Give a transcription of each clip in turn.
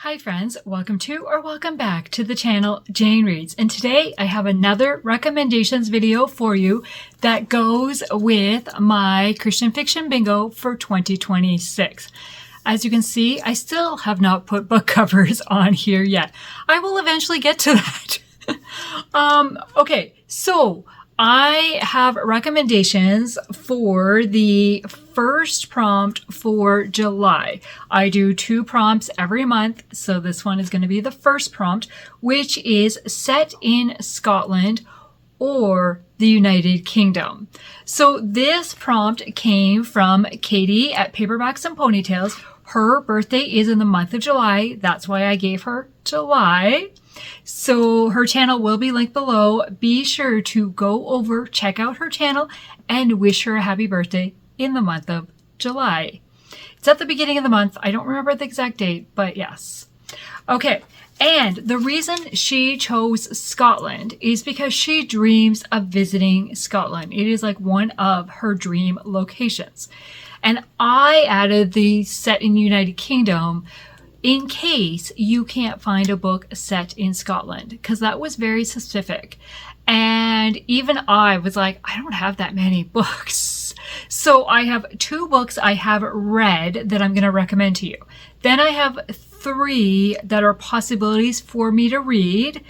Hi friends, welcome to or welcome back to the channel Jane Reads, and today I have another recommendations video for you that goes with my Christian fiction bingo for 2026. As you can see, I still have not put book covers on here yet. I will eventually get to that. Okay, so I have recommendations for the first prompt for July. I do 2 prompts every month, so this one is going to be the first prompt, which is set in Scotland or the United Kingdom. So this prompt came from Katie at Paperbacks and Ponytails. Her birthday is in the month of July. That's why I gave her July. So her channel will be linked below. Be sure to go over, check out her channel, and wish her a happy birthday in the month of July. It's at the beginning of the month. I don't remember the exact date, but yes. Okay, and the reason she chose Scotland is because she dreams of visiting Scotland. It is like one of her dream locations. And I added the set in the United Kingdom in case you can't find a book set in Scotland, because that was very specific. And even I was like, I don't have that many books. So I have 2 books I have read that I'm going to recommend to you. Then I have 3 that are possibilities for me to read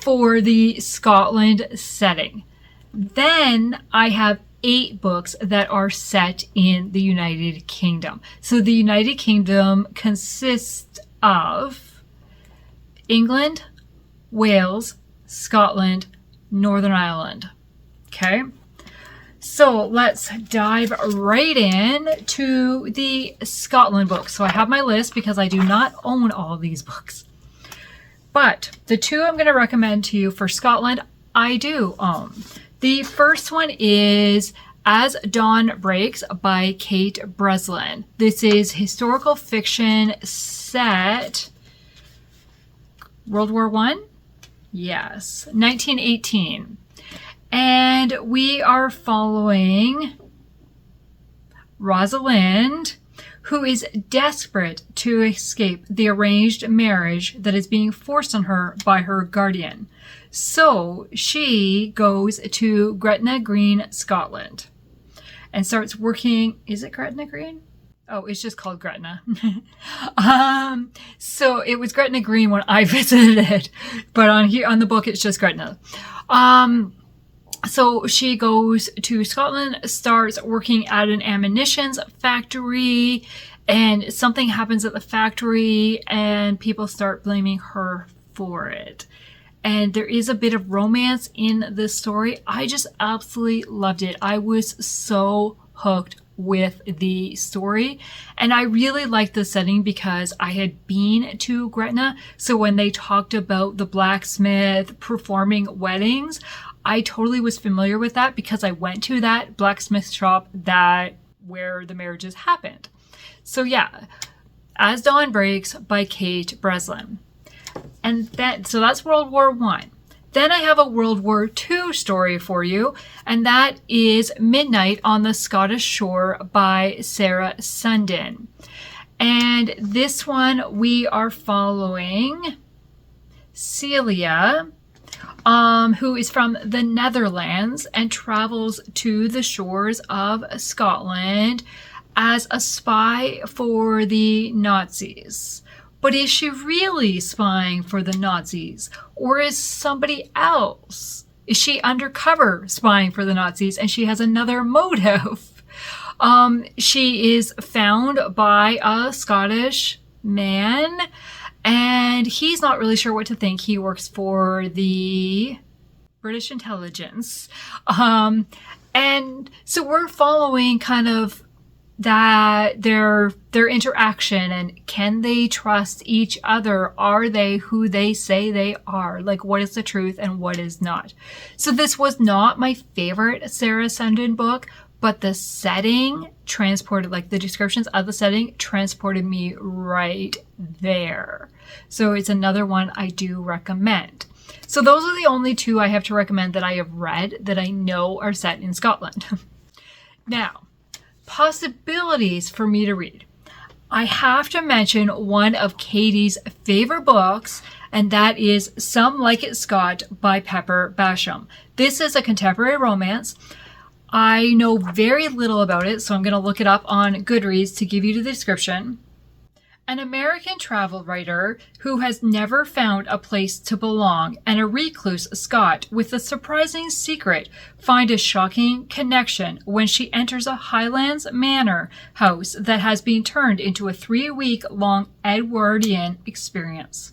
for the Scotland setting. Then I have 8 books that are set in the United Kingdom. So the United Kingdom consists of England, Wales, Scotland, Northern Ireland. Okay, so let's dive right in to the Scotland books. So I have my list because I do not own all these books. But the 2 I'm going to recommend to you for Scotland, I do own. The first one is As Dawn Breaks by Kate Breslin. This is historical fiction set World War I? Yes, 1918. And we are following Rosalind, who is desperate to escape the arranged marriage that is being forced on her by her guardian. So she goes to Gretna Green, Scotland, and starts working. Is it Gretna Green? Oh, it's just called Gretna. So it was Gretna Green when I visited it, but on the book it's just Gretna. So she goes to Scotland, starts working at an ammunition factory, and something happens at the factory, and people start blaming her for it. And there is a bit of romance in this story. I just absolutely loved it. I was so hooked with the story. And I really liked the setting because I had been to Gretna. So when they talked about the blacksmith performing weddings, I totally was familiar with that because I went to that blacksmith shop where the marriages happened. So yeah, As Dawn Breaks by Kate Breslin. And so that's World War I. Then I have a World War II story for you, and that is Midnight on the Scottish Shore by Sarah Sundin. And this one we are following Celia, who is from the Netherlands and travels to the shores of Scotland as a spy for the Nazis. But is she really spying for the Nazis? Or is somebody else? Is she undercover spying for the Nazis and she has another motive? She is found by a Scottish man and he's not really sure what to think. He works for the British intelligence. And so we're following kind of that their interaction, and can they trust each other? Are they who they say they are? Like, what is the truth and what is not? So this was not my favorite Sarah Sundin book, but the setting transported, like the descriptions of the setting transported me right there. So it's another one I do recommend. So those are the only 2 I have to recommend that I have read that I know are set in Scotland. Now, possibilities for me to read. I have to mention one of Katie's favorite books, and that is Some Like It Scot by Pepper Basham. This is a contemporary romance. I know very little about it, so I'm going to look it up on Goodreads to give you the description. An American travel writer who has never found a place to belong and a recluse Scot with a surprising secret find a shocking connection when she enters a Highlands manor house that has been turned into a 3-week-long Edwardian experience.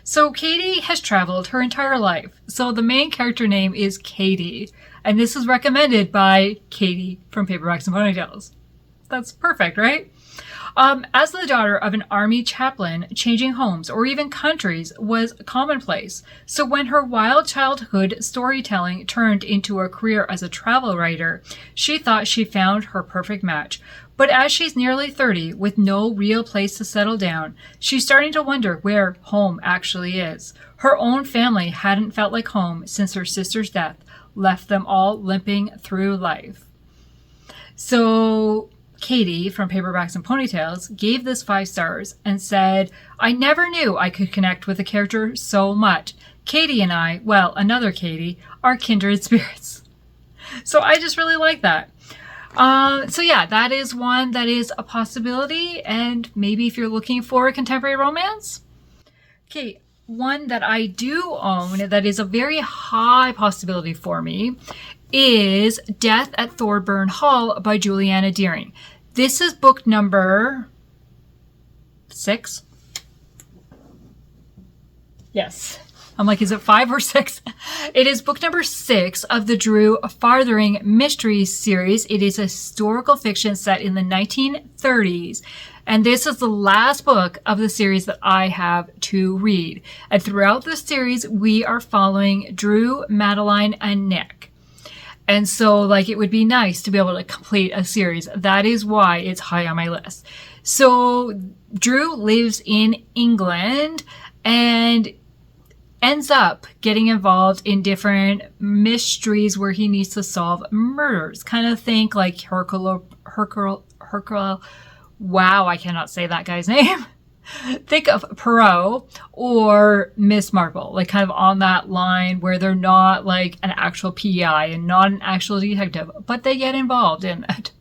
So Katie has traveled her entire life. So the main character name is Katie, and this is recommended by Katie from Paperbacks and Ponytails. That's perfect, right? As the daughter of an army chaplain, changing homes or even countries was commonplace. So when her wild childhood storytelling turned into a career as a travel writer, she thought she found her perfect match. But as she's nearly 30 with no real place to settle down, she's starting to wonder where home actually is. Her own family hadn't felt like home since her sister's death left them all limping through life. So Katie from Paperbacks and Ponytails gave this 5 stars and said, "I never knew I could connect with a character so much. Katie and I, well, another Katie, are kindred spirits." So I just really like that. So yeah, that is one that is a possibility, and maybe if you're looking for a contemporary romance. Okay, one that I do own that is a very high possibility for me is Death at Thornburn Hall by Julianna Deering. This is book number 6. Yes. I'm like, is it 5 or 6? It is book number 6 of the Drew Farthing Mysteries series. It is a historical fiction set in the 1930s. And this is the last book of the series that I have to read. And throughout the series, we are following Drew, Madeline, and Nick. And so, like, it would be nice to be able to complete a series. That is why it's high on my list. So, Drew lives in England and ends up getting involved in different mysteries where he needs to solve murders. Kind of think like Hercule, wow, I cannot say that guy's name. Think of Poirot or Miss Marple, like kind of on that line where they're not like an actual PI and not an actual detective, but they get involved in it.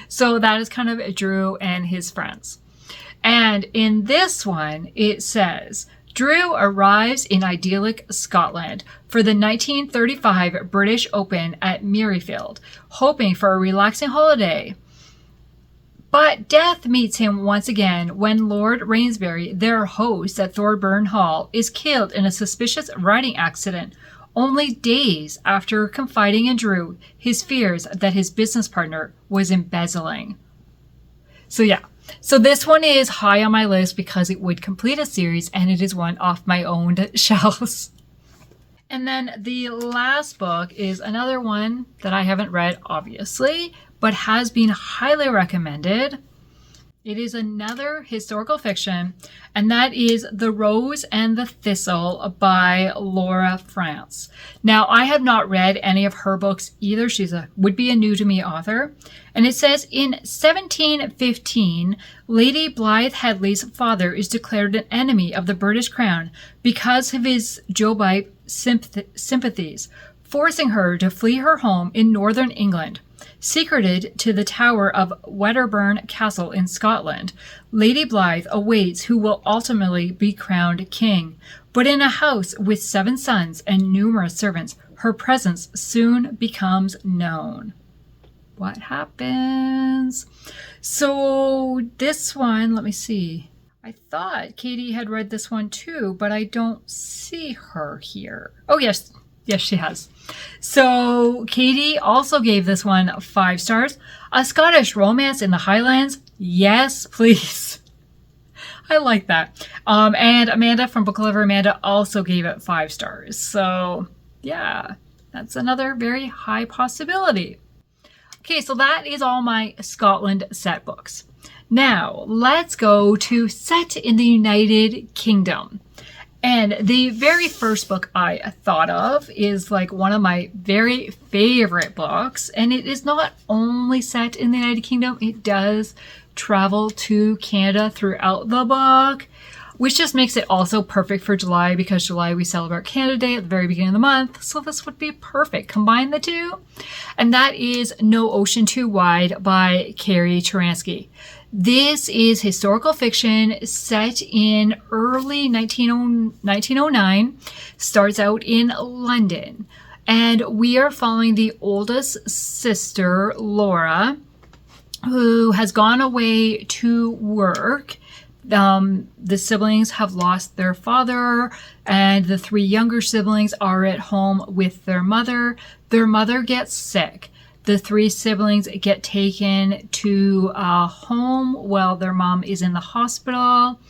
So that is kind of Drew and his friends. And in this one, it says, Drew arrives in idyllic Scotland for the 1935 British Open at Muirfield, hoping for a relaxing holiday. But death meets him once again when Lord Rainsbury, their host at Thornburn Hall, is killed in a suspicious riding accident, only days after confiding in Drew his fears that his business partner was embezzling. So yeah, so this one is high on my list because it would complete a series and it is one off my own shelves. And then the last book is another one that I haven't read, obviously, but has been highly recommended. It is another historical fiction, and that is The Rose and the Thistle by Laura Frantz. Now, I have not read any of her books either. Would be a new to me author. And it says, in 1715, Lady Blythe Headley's father is declared an enemy of the British Crown because of his Jobite sympathies, forcing her to flee her home in northern England. Secreted to the tower of Wedderburn Castle in Scotland, Lady Blythe awaits who will ultimately be crowned king. But in a house with 7 sons and numerous servants, her presence soon becomes known. What happens? So this one, let me see. I thought Katie had read this one too, but I don't see her here. Oh, yes. Yes, she has. So Katie also gave this one 5 stars. A Scottish romance in the Highlands? Yes, please. I like that. And Amanda from Book Lover Amanda also gave it 5 stars. So yeah, that's another very high possibility. Okay, so that is all my Scotland set books. Now let's go to set in the United Kingdom. And the very first book I thought of is like one of my very favorite books. And it is not only set in the United Kingdom, it does travel to Canada throughout the book, which just makes it also perfect for July, because July we celebrate Canada Day at the very beginning of the month. So this would be perfect. Combine the two. And that is No Ocean Too Wide by Carrie Turansky. This is historical fiction set in early 1909, starts out in London. And we are following the oldest sister, Laura, who has gone away to work. The siblings have lost their father, and the three younger siblings are at home with their mother. Their mother gets sick. The three siblings get taken to a home while their mom is in the hospital.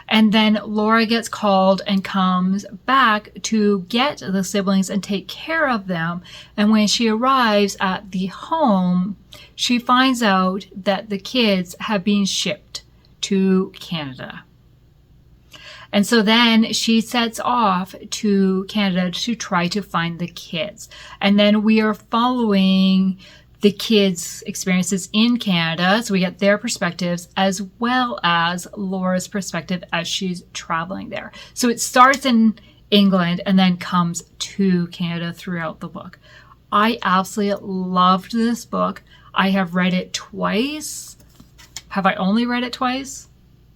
And then Laura gets called and comes back to get the siblings and take care of them. And when she arrives at the home, she finds out that the kids have been shipped to Canada. And so then she sets off to Canada to try to find the kids. And then we are following the kids' experiences in Canada. So we get their perspectives as well as Laura's perspective as she's traveling there. So it starts in England and then comes to Canada throughout the book. I absolutely loved this book. I have read it twice. Have I only read it twice?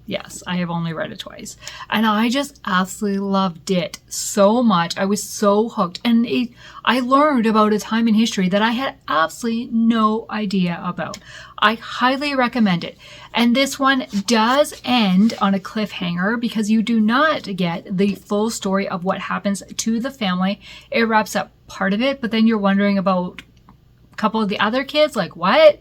Yes, I have only read it twice. And I just absolutely loved it so much. I was so hooked. And I learned about a time in history that I had absolutely no idea about. I highly recommend it. And this one does end on a cliffhanger because you do not get the full story of what happens to the family. It wraps up part of it, but then you're wondering about couple of the other kids, like what?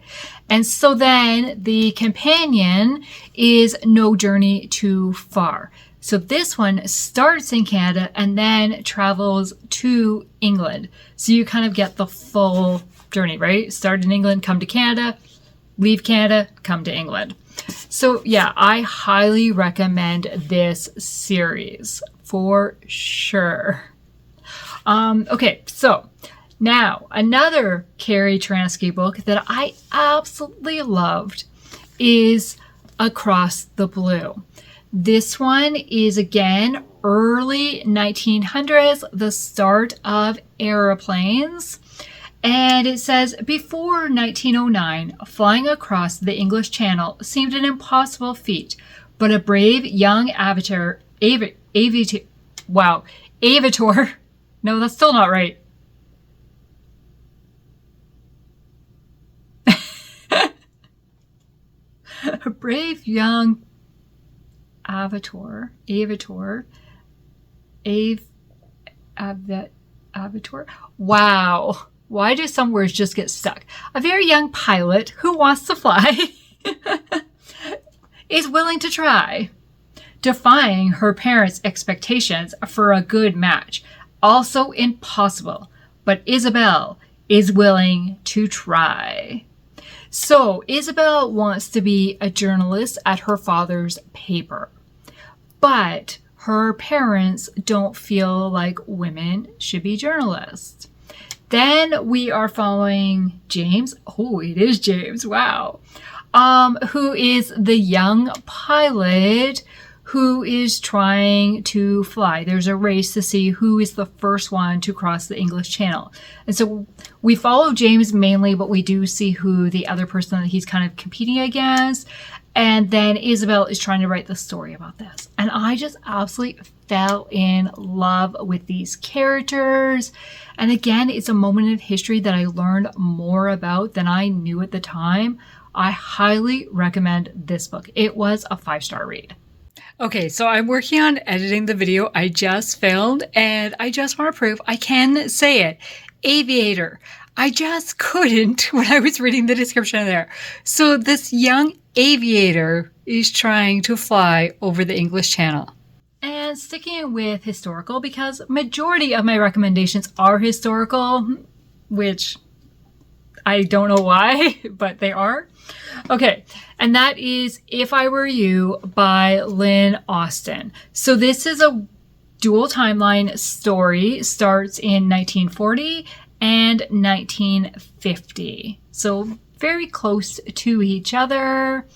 And so then the companion is No Journey Too Far. So this one starts in Canada and then travels to England. So you kind of get the full journey, right? Start in England, come to Canada, leave Canada, come to England. So yeah, I highly recommend this series for sure. Okay, so now, another Carrie Turansky book that I absolutely loved is Across the Blue. This one is, again, early 1900s, the start of airplanes. And it says, before 1909, flying across the English Channel seemed an impossible feat, but a brave young aviator, no, that's still not right. A brave young aviator. Wow. Why do some words just get stuck? A very young pilot who wants to fly is willing to try, defying her parents' expectations for a good match. Also impossible, but Isabel is willing to try. So Isabel wants to be a journalist at her father's paper, but her parents don't feel like women should be journalists. Then we are following James. Oh, it is James. Wow. Who is the young pilot who is trying to fly. There's a race to see who is the first one to cross the English Channel. And so we follow James mainly, but we do see who the other person that he's kind of competing against. And then Isabel is trying to write the story about this. And I just absolutely fell in love with these characters. And again, it's a moment of history that I learned more about than I knew at the time. I highly recommend this book. It was a 5-star read. Okay, so I'm working on editing the video I just filmed, and I just want to prove I can say it. Aviator. I just couldn't when I was reading the description there. So this young aviator is trying to fly over the English Channel. And sticking with historical, because majority of my recommendations are historical, which I don't know why, but they are. Okay, and that is If I Were You by Lynn Austin. So this is a dual timeline story, starts in 1940 and 1950. So very close to each other.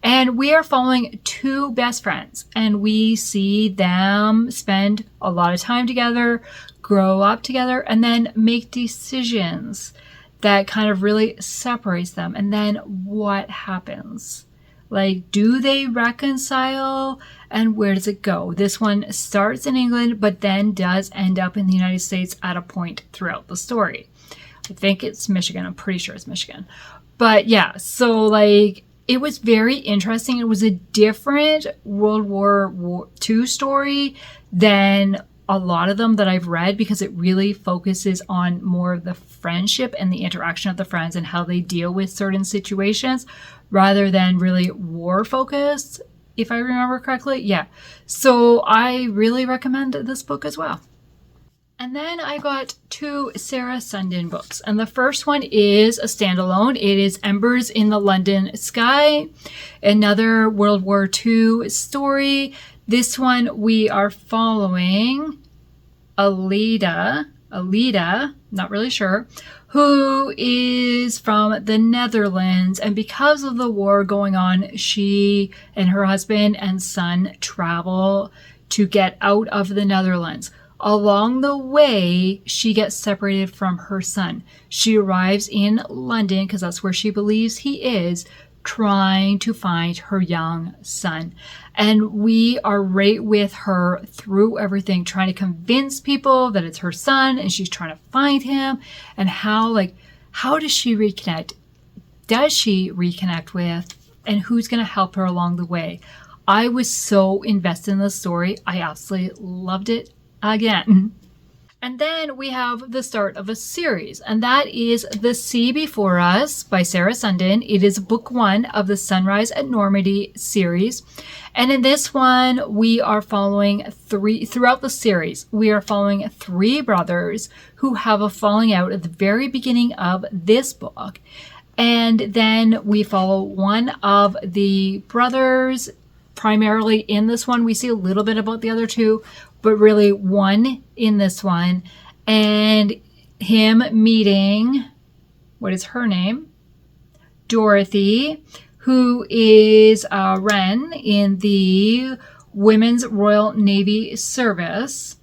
And we are following two best friends, and we see them spend a lot of time together, grow up together, and then make decisions that kind of really separates them. And then what happens? Like, do they reconcile, and where does it go? This one starts in England, but then does end up in the United States at a point throughout the story. I think it's Michigan. I'm pretty sure it's Michigan. But yeah, so like, it was very interesting. It was a different World War II story than a lot of them that I've read, because it really focuses on more of the friendship and the interaction of the friends and how they deal with certain situations rather than really war focused, if I remember correctly. Yeah. So I really recommend this book as well. And then I got two Sarah Sundin books. And the first one is a standalone. It is Embers in the London Sky, another World War II story. This one we are following Alida, not really sure, who is from the Netherlands. And because of the war going on, she and her husband and son travel to get out of the Netherlands. Along the way, she gets separated from her son. She arrives in London, because that's where she believes he is, trying to find her young son. And we are right with her through everything, trying to convince people that it's her son, and she's trying to find him. And how does she reconnect? Does she reconnect with, and who's going to help her along the way? I was so invested in this story. I absolutely loved it again. And then we have the start of a series, and that is The Sea Before Us by Sarah Sundin. It is book 1 of the Sunrise at Normandy series. And in this one, we are following throughout the series, we are following 3 brothers who have a falling out at the very beginning of this book. And then we follow one of the brothers, primarily in this one. We see a little bit about the other 2, but really one in this one, and him meeting, what is her name? Dorothy, who is Wren in the Women's Royal Navy Service,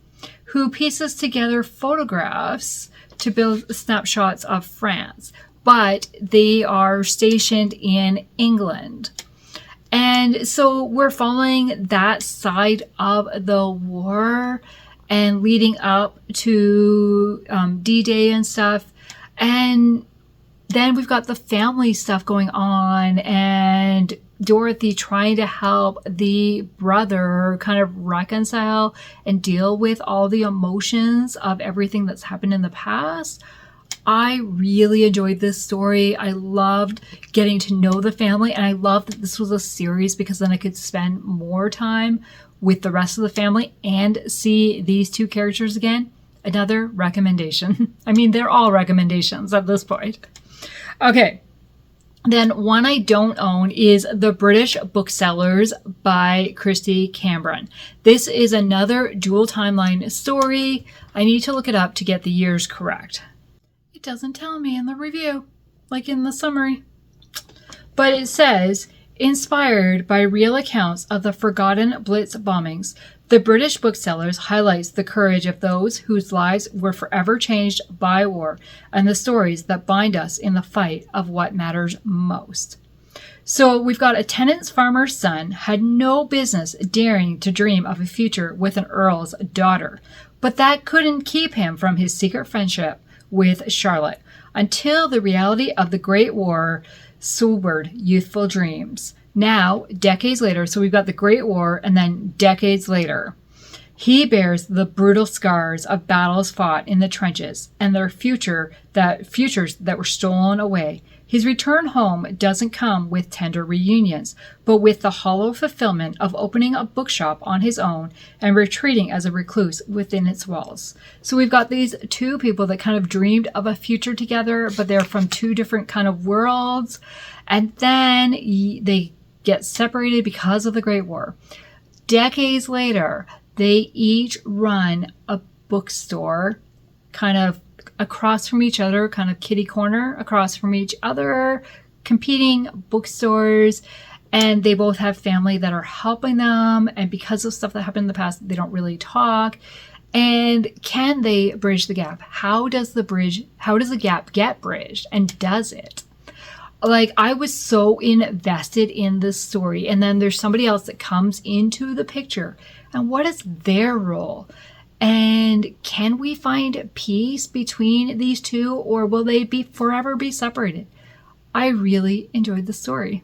who pieces together photographs to build snapshots of France, but they are stationed in England. And so we're following that side of the war and leading up to D-Day and stuff. And then we've got the family stuff going on, and Dorothy trying to help the brother kind of reconcile and deal with all the emotions of everything that's happened in the past. I really enjoyed this story. I loved getting to know the family, and I loved that this was a series, because then I could spend more time with the rest of the family and see these 2 characters again. Another recommendation. I mean, they're all recommendations at this point. Okay. Then one I don't own is The British Booksellers by Kristy Cambron. This is another dual timeline story. I need to look it up to get the years correct. It doesn't tell me in the review, like in the summary. But it says, inspired by real accounts of the forgotten Blitz bombings, The British Booksellers highlights the courage of those whose lives were forever changed by war, and the stories that bind us in the fight of what matters most. So we've got a tenant's farmer's son had no business daring to dream of a future with an earl's daughter, but that couldn't keep him from his secret friendship with Charlotte, until the reality of the Great War sobered youthful dreams. Now, decades later, so we've got the Great War, and then decades later, he bears the brutal scars of battles fought in the trenches and their futures that were stolen away. His return home doesn't come with tender reunions, but with the hollow fulfillment of opening a bookshop on his own and retreating as a recluse within its walls. So we've got these 2 people that kind of dreamed of a future together, but they're from 2 different kind of worlds. And then they get separated because of the Great War. Decades later, they each run a bookstore kind of across from each other, kind of kitty corner across from each other, competing bookstores. And they both have family that are helping them. And because of stuff that happened in the past, they don't really talk. And can they bridge the gap? How does the gap get bridged? And does it? Like, I was so invested in this story. And then there's somebody else that comes into the picture. And what is their role? And can we find peace between these two, or will they forever be separated? I really enjoyed the story.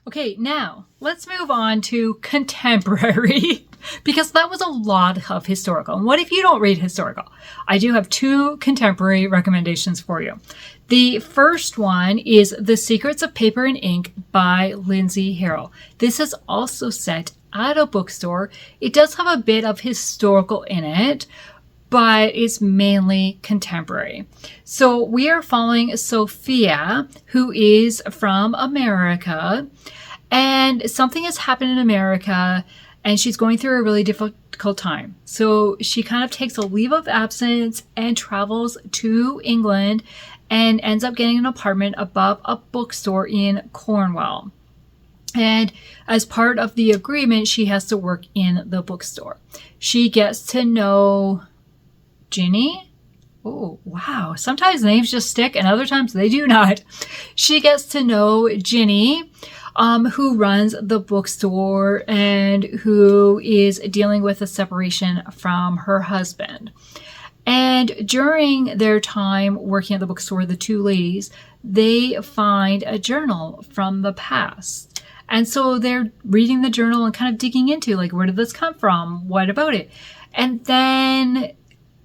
Okay, now let's move on to contemporary, because that was a lot of historical. And what if you don't read historical? I do have 2 contemporary recommendations for you. The first one is The Secrets of Paper and Ink by Lindsay Harrel. This is also set at a bookstore. It does have a bit of historical in it, but it's mainly contemporary. So we are following Sophia, who is from America, and something has happened in America, and she's going through a really difficult time. So she kind of takes a leave of absence and travels to England and ends up getting an apartment above a bookstore in Cornwall. And as part of the agreement, she has to work in the bookstore. She gets to know Ginny. Oh, wow. Sometimes names just stick and other times they do not. She gets to know Ginny, who runs the bookstore and who is dealing with a separation from her husband. And during their time working at the bookstore, the 2 ladies, they find a journal from the past. And so they're reading the journal and kind of digging into, like, where did this come from? What about it? And then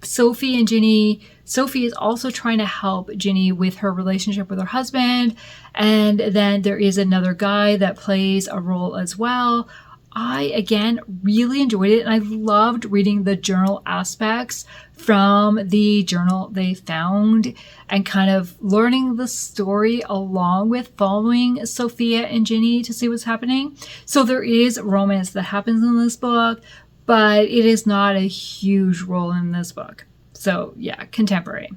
Sophie is also trying to help Ginny with her relationship with her husband. And then there is another guy that plays a role as well. I, again, really enjoyed it. And I loved reading the journal aspects from the journal they found and kind of learning the story along with following Sophia and Ginny to see what's happening. So there is romance that happens in this book, but it is not a huge role in this book. So yeah, contemporary.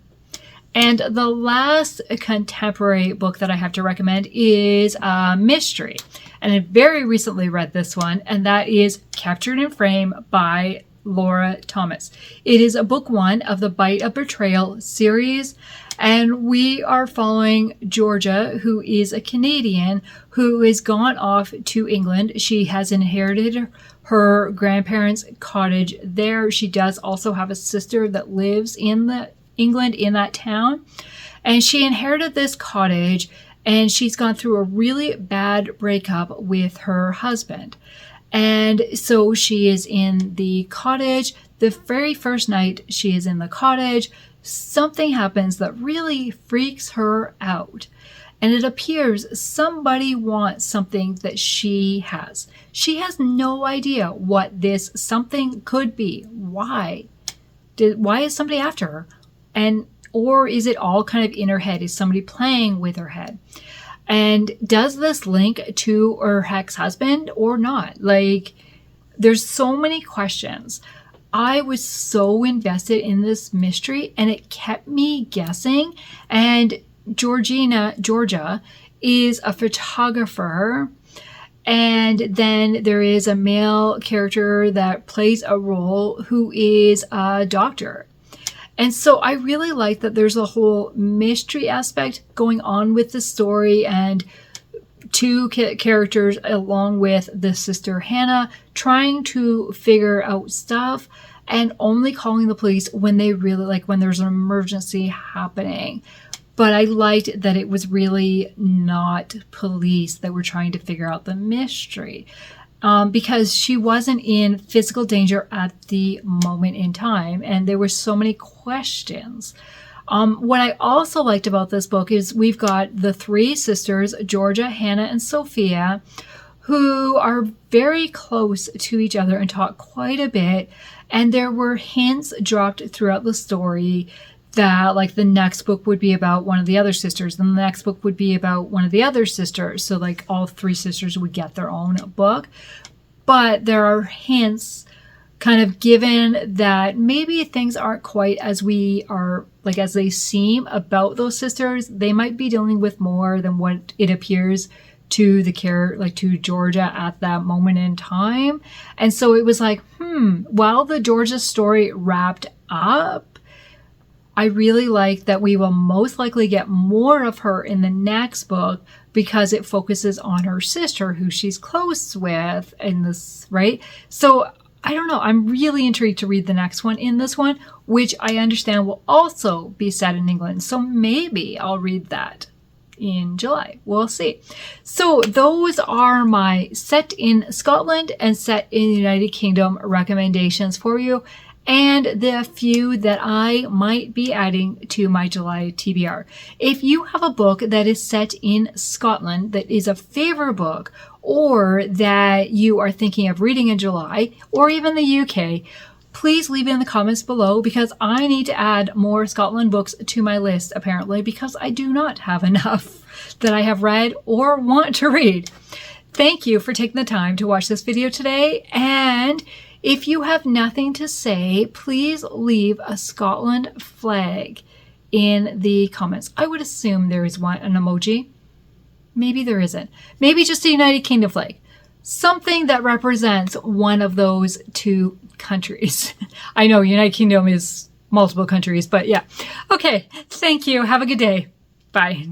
And the last contemporary book that I have to recommend is a mystery. And I very recently read this one, and that is Captured in Frame by Laura Thomas. It is book 1 of the Bite of Betrayal series, and we are following Georgia, who is a Canadian who has gone off to England. She has inherited her grandparents' cottage there. She does also have a sister that lives in England in that town, and she inherited this cottage, and she's gone through a really bad breakup with her husband. And so she is in the cottage. The very first night she is in the cottage, something happens that really freaks her out. And it appears somebody wants something that she has. She has no idea what this something could be. Why is somebody after her? Or is it all kind of in her head? Is somebody playing with her head? And does this link to her ex-husband or not? Like, there's so many questions. I was so invested in this mystery and it kept me guessing. And Georgia is a photographer. And then there is a male character that plays a role who is a doctor. And so I really like that there's a whole mystery aspect going on with the story, and 2 characters along with the sister Hannah trying to figure out stuff and only calling the police when they really when there's an emergency happening. But I liked that it was really not police that were trying to figure out the mystery. Because she wasn't in physical danger at the moment in time, and there were so many questions. What I also liked about this book is we've got the 3 sisters, Georgia, Hannah, and Sophia, who are very close to each other and talk quite a bit. And there were hints dropped throughout the story that the next book would be about one of the other sisters, and the next book would be about one of the other sisters. So all 3 sisters would get their own book. But there are hints kind of given that maybe things aren't quite as as they seem about those sisters. They might be dealing with more than what it appears to to Georgia at that moment in time. And so it was like, while the Georgia story wrapped up, I really like that we will most likely get more of her in the next book because it focuses on her sister who she's close with in this, right? So I don't know. I'm really intrigued to read the next one in this one, which I understand will also be set in England. So maybe I'll read that in July. We'll see. So those are my set in Scotland and set in the United Kingdom recommendations for you, and the few that I might be adding to my July TBR. If you have a book that is set in Scotland that is a favorite book, or that you are thinking of reading in July, or even the UK, please leave it in the comments below, because I need to add more Scotland books to my list, apparently, because I do not have enough that I have read or want to read. Thank you for taking the time to watch this video today, and if you have nothing to say, please leave a Scotland flag in the comments. I would assume there is one, an emoji. Maybe there isn't. Maybe just a United Kingdom flag. Something that represents one of those two countries. I know United Kingdom is multiple countries, but yeah. Okay, thank you. Have a good day. Bye.